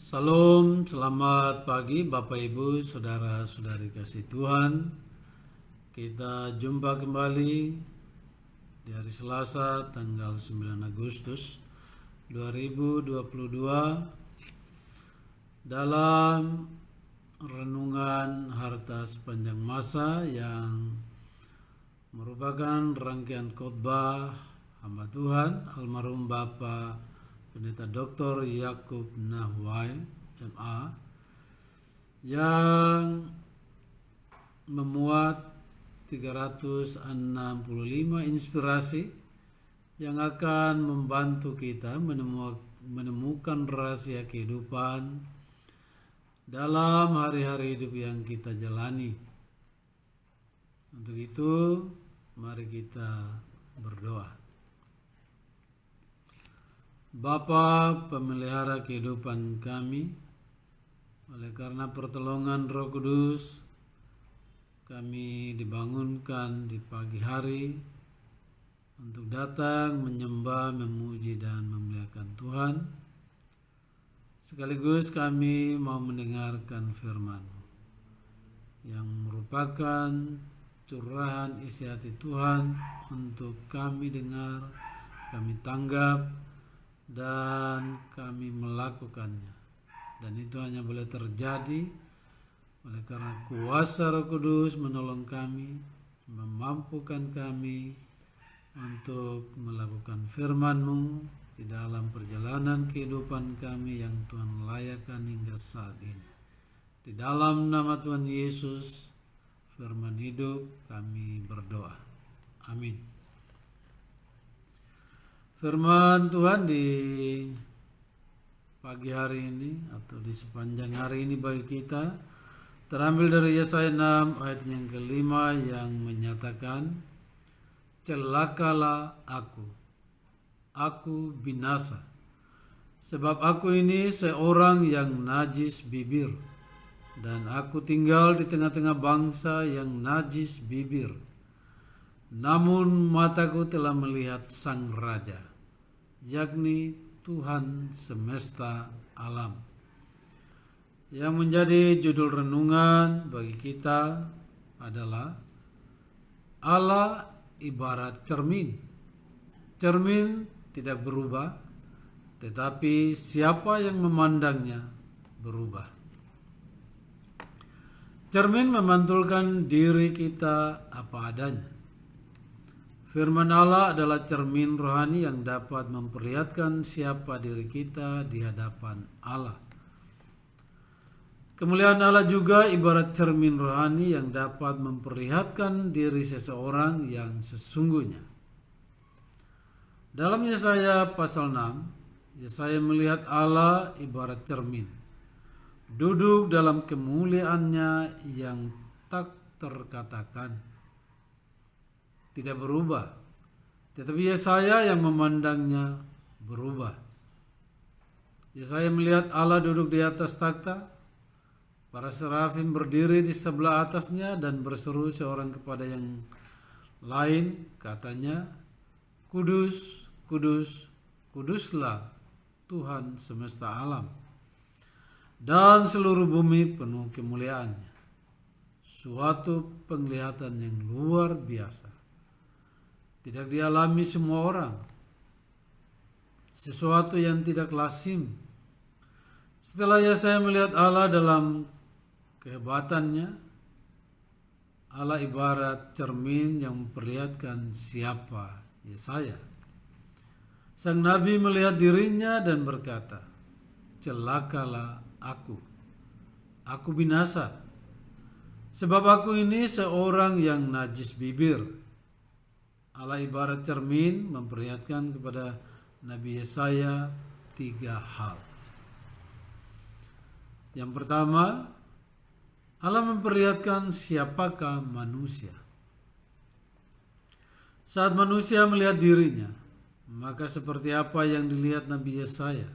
Salam, selamat pagi Bapak Ibu, Saudara-saudari kasih Tuhan. Kita jumpa kembali di hari Selasa tanggal 9 Agustus 2022 dalam renungan harta sepanjang masa yang merupakan rangkaian khotbah hamba Tuhan almarhum Bapak Pendeta Dr. Yakub Nahwai MA yang memuat 365 inspirasi yang akan membantu kita menemukan rahasia kehidupan dalam hari-hari hidup yang kita jalani. Untuk itu, mari kita berdoa. Bapa pemelihara kehidupan kami, oleh karena pertolongan Roh Kudus, kami dibangunkan di pagi hari untuk datang menyembah, memuji dan memuliakan Tuhan. Sekaligus kami mau mendengarkan firman-Mu yang merupakan curahan isi hati Tuhan untuk kami dengar, kami tanggap, dan kami melakukannya. Dan itu hanya boleh terjadi oleh karena kuasa Roh Kudus menolong kami, memampukan kami untuk melakukan firman-Mu di dalam perjalanan kehidupan kami yang Tuhan layakkan hingga saat ini. Di dalam nama Tuhan Yesus, firman hidup, kami berdoa. Amin. Firman Tuhan di pagi hari ini atau di sepanjang hari ini bagi kita terambil dari Yesaya 6 ayat yang kelima yang menyatakan, celakalah aku binasa, sebab aku ini seorang yang najis bibir, dan aku tinggal di tengah-tengah bangsa yang najis bibir. Namun mataku telah melihat Sang Raja, yakni Tuhan semesta alam. Yang menjadi judul renungan bagi kita adalah Allah ibarat cermin. Cermin tidak berubah, tetapi siapa yang memandangnya berubah. Cermin memantulkan diri kita apa adanya. Firman Allah adalah cermin rohani yang dapat memperlihatkan siapa diri kita di hadapan Allah. Kemuliaan Allah juga ibarat cermin rohani yang dapat memperlihatkan diri seseorang yang sesungguhnya. Dalam Yesaya pasal 6, Yesaya melihat Allah ibarat cermin, duduk dalam kemuliaannya yang tak terkatakan, tidak berubah, tetapi Yesaya yang memandangnya berubah. Yesaya melihat Allah duduk di atas takhta, para serafim berdiri di sebelah atasnya dan berseru seorang kepada yang lain, katanya, Kudus, kudus, kuduslah Tuhan semesta alam, dan seluruh bumi penuh kemuliaannya. Suatu penglihatan yang luar biasa, tidak dialami semua orang, sesuatu yang tidak lazim. Setelah Yesaya melihat Allah dalam kehebatannya, Allah ibarat cermin yang memperlihatkan siapa Yesaya. Sang Nabi melihat dirinya dan berkata, celakalah aku binasa, sebab aku ini seorang yang najis bibir. Allah ibarat cermin memperlihatkan kepada Nabi Yesaya 3 hal. Yang pertama, Allah memperlihatkan siapakah manusia. Saat manusia melihat dirinya, maka seperti apa yang dilihat Nabi Yesaya?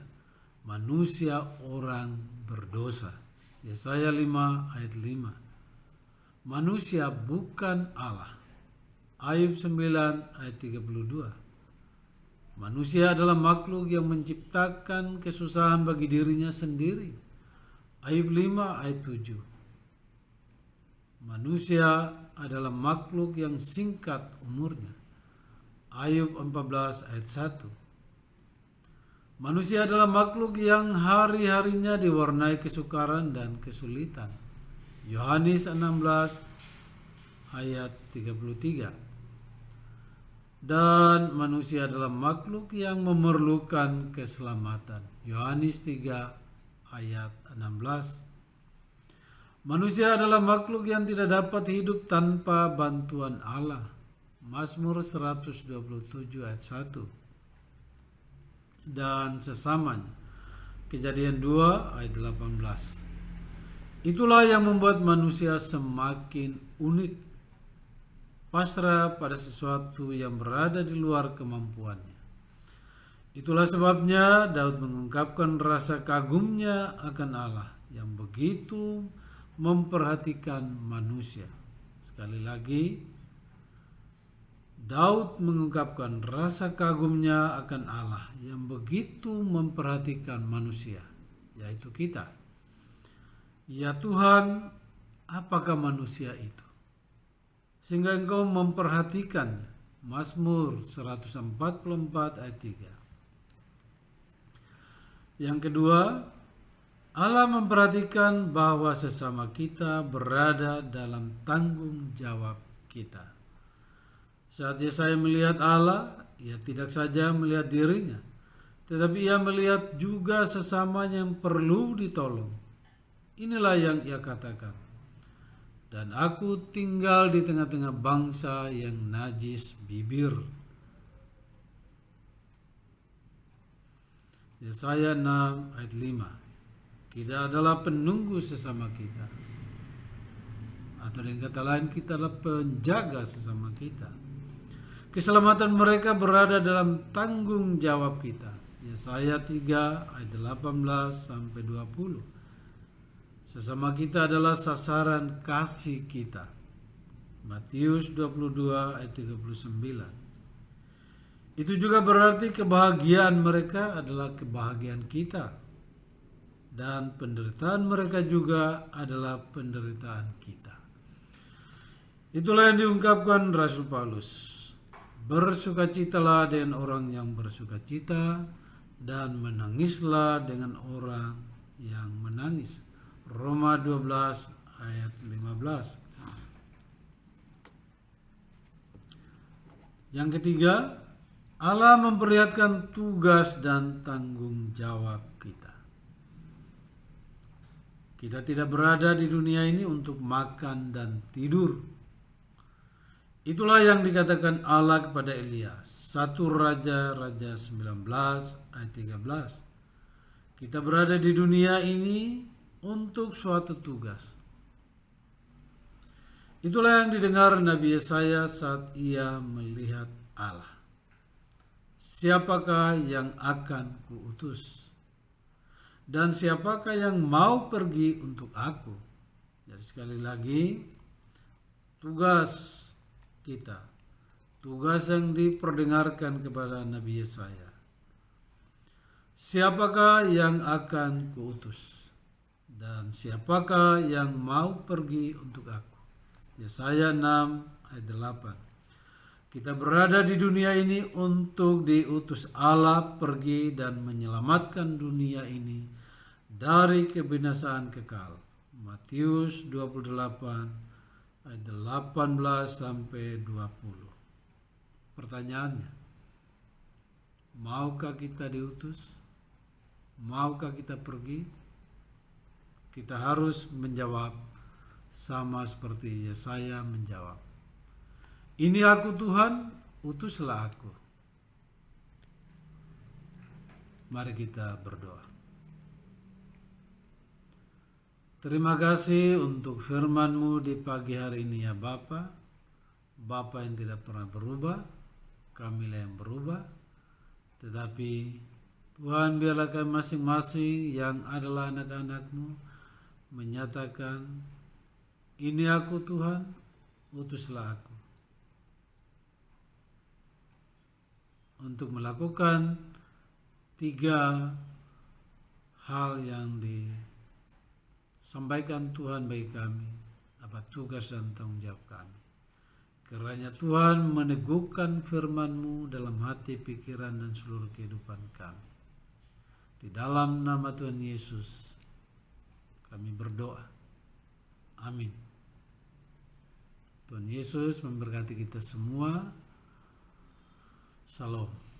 Manusia orang berdosa. Yesaya 5 ayat 5. Manusia bukan Allah. Ayub 9 ayat 32. Manusia adalah makhluk yang menciptakan kesusahan bagi dirinya sendiri. Ayub 5 ayat 7. Manusia adalah makhluk yang singkat umurnya. Ayub 14 ayat 1. Manusia adalah makhluk yang hari-harinya diwarnai kesukaran dan kesulitan. Yohanes 16 ayat 33. Dan manusia adalah makhluk yang memerlukan keselamatan. Yohanes 3 ayat 16. Manusia adalah makhluk yang tidak dapat hidup tanpa bantuan Allah. Mazmur 127 ayat 1. Dan sesamanya. Kejadian 2 ayat 18. Itulah yang membuat manusia semakin unik, pasrah pada sesuatu yang berada di luar kemampuannya. Itulah sebabnya Daud mengungkapkan rasa kagumnya akan Allah yang begitu memperhatikan manusia. Sekali lagi, Daud mengungkapkan rasa kagumnya akan Allah yang begitu memperhatikan manusia, yaitu kita. Ya Tuhan, apakah manusia itu, sehingga Engkau memperhatikannya? Mazmur 144 ayat 3. Yang kedua, Allah memperhatikan bahwa sesama kita berada dalam tanggung jawab kita. Saat Yesaya melihat Allah, ia tidak saja melihat dirinya, tetapi ia melihat juga sesamanya yang perlu ditolong. Inilah yang ia katakan, dan aku tinggal di tengah-tengah bangsa yang najis bibir. Yesaya 6 ayat 5. Kita adalah penunggu sesama kita, atau dengan kata lain, kita adalah penjaga sesama kita. Keselamatan mereka berada dalam tanggung jawab kita. Yesaya 3 ayat 18 sampai 20. Sesama kita adalah sasaran kasih kita. Matius 22 ayat 39. Itu juga berarti kebahagiaan mereka adalah kebahagiaan kita, dan penderitaan mereka juga adalah penderitaan kita. Itulah yang diungkapkan Rasul Paulus. Bersukacitalah dengan orang yang bersukacita, dan menangislah dengan orang yang menangis. Roma 12 ayat 15. Yang ketiga, Allah memperlihatkan tugas dan tanggung jawab kita. Kita tidak berada di dunia ini untuk makan dan tidur. Itulah yang dikatakan Allah kepada Elia. 1 Raja-Raja 19 ayat 13. Kita berada di dunia ini untuk suatu tugas. Itulah yang didengar Nabi Yesaya saat ia melihat Allah. Siapakah yang akan kuutus? Dan siapakah yang mau pergi untuk aku? Jadi sekali lagi, tugas kita, tugas yang diperdengarkan kepada Nabi Yesaya. Siapakah yang akan kuutus? Dan siapakah yang mau pergi untuk aku? Yesaya 6 ayat 8. Kita berada di dunia ini untuk diutus Allah pergi dan menyelamatkan dunia ini dari kebinasaan kekal. Matius 28 ayat 18 sampai 20. Pertanyaannya, maukah kita diutus? Maukah kita pergi? Kita harus menjawab sama seperti Yesaya menjawab. Ini aku Tuhan, utuslah aku. Mari kita berdoa. Terima kasih untuk firman-Mu di pagi hari ini ya Bapa. Bapa yang tidak pernah berubah, kamilah yang berubah. Tetapi Tuhan, biarlah kami masing-masing yang adalah anak-anak-Mu menyatakan, ini aku Tuhan, utuslah aku. untuk melakukan 3 hal yang disampaikan Tuhan bagi kami, apa tugas dan tanggung jawab kami. Kiranya Tuhan meneguhkan firman-Mu dalam hati, pikiran, dan seluruh kehidupan kami. Di dalam nama Tuhan Yesus kami berdoa. Amin. Tuhan Yesus memberkati kita semua. Shalom.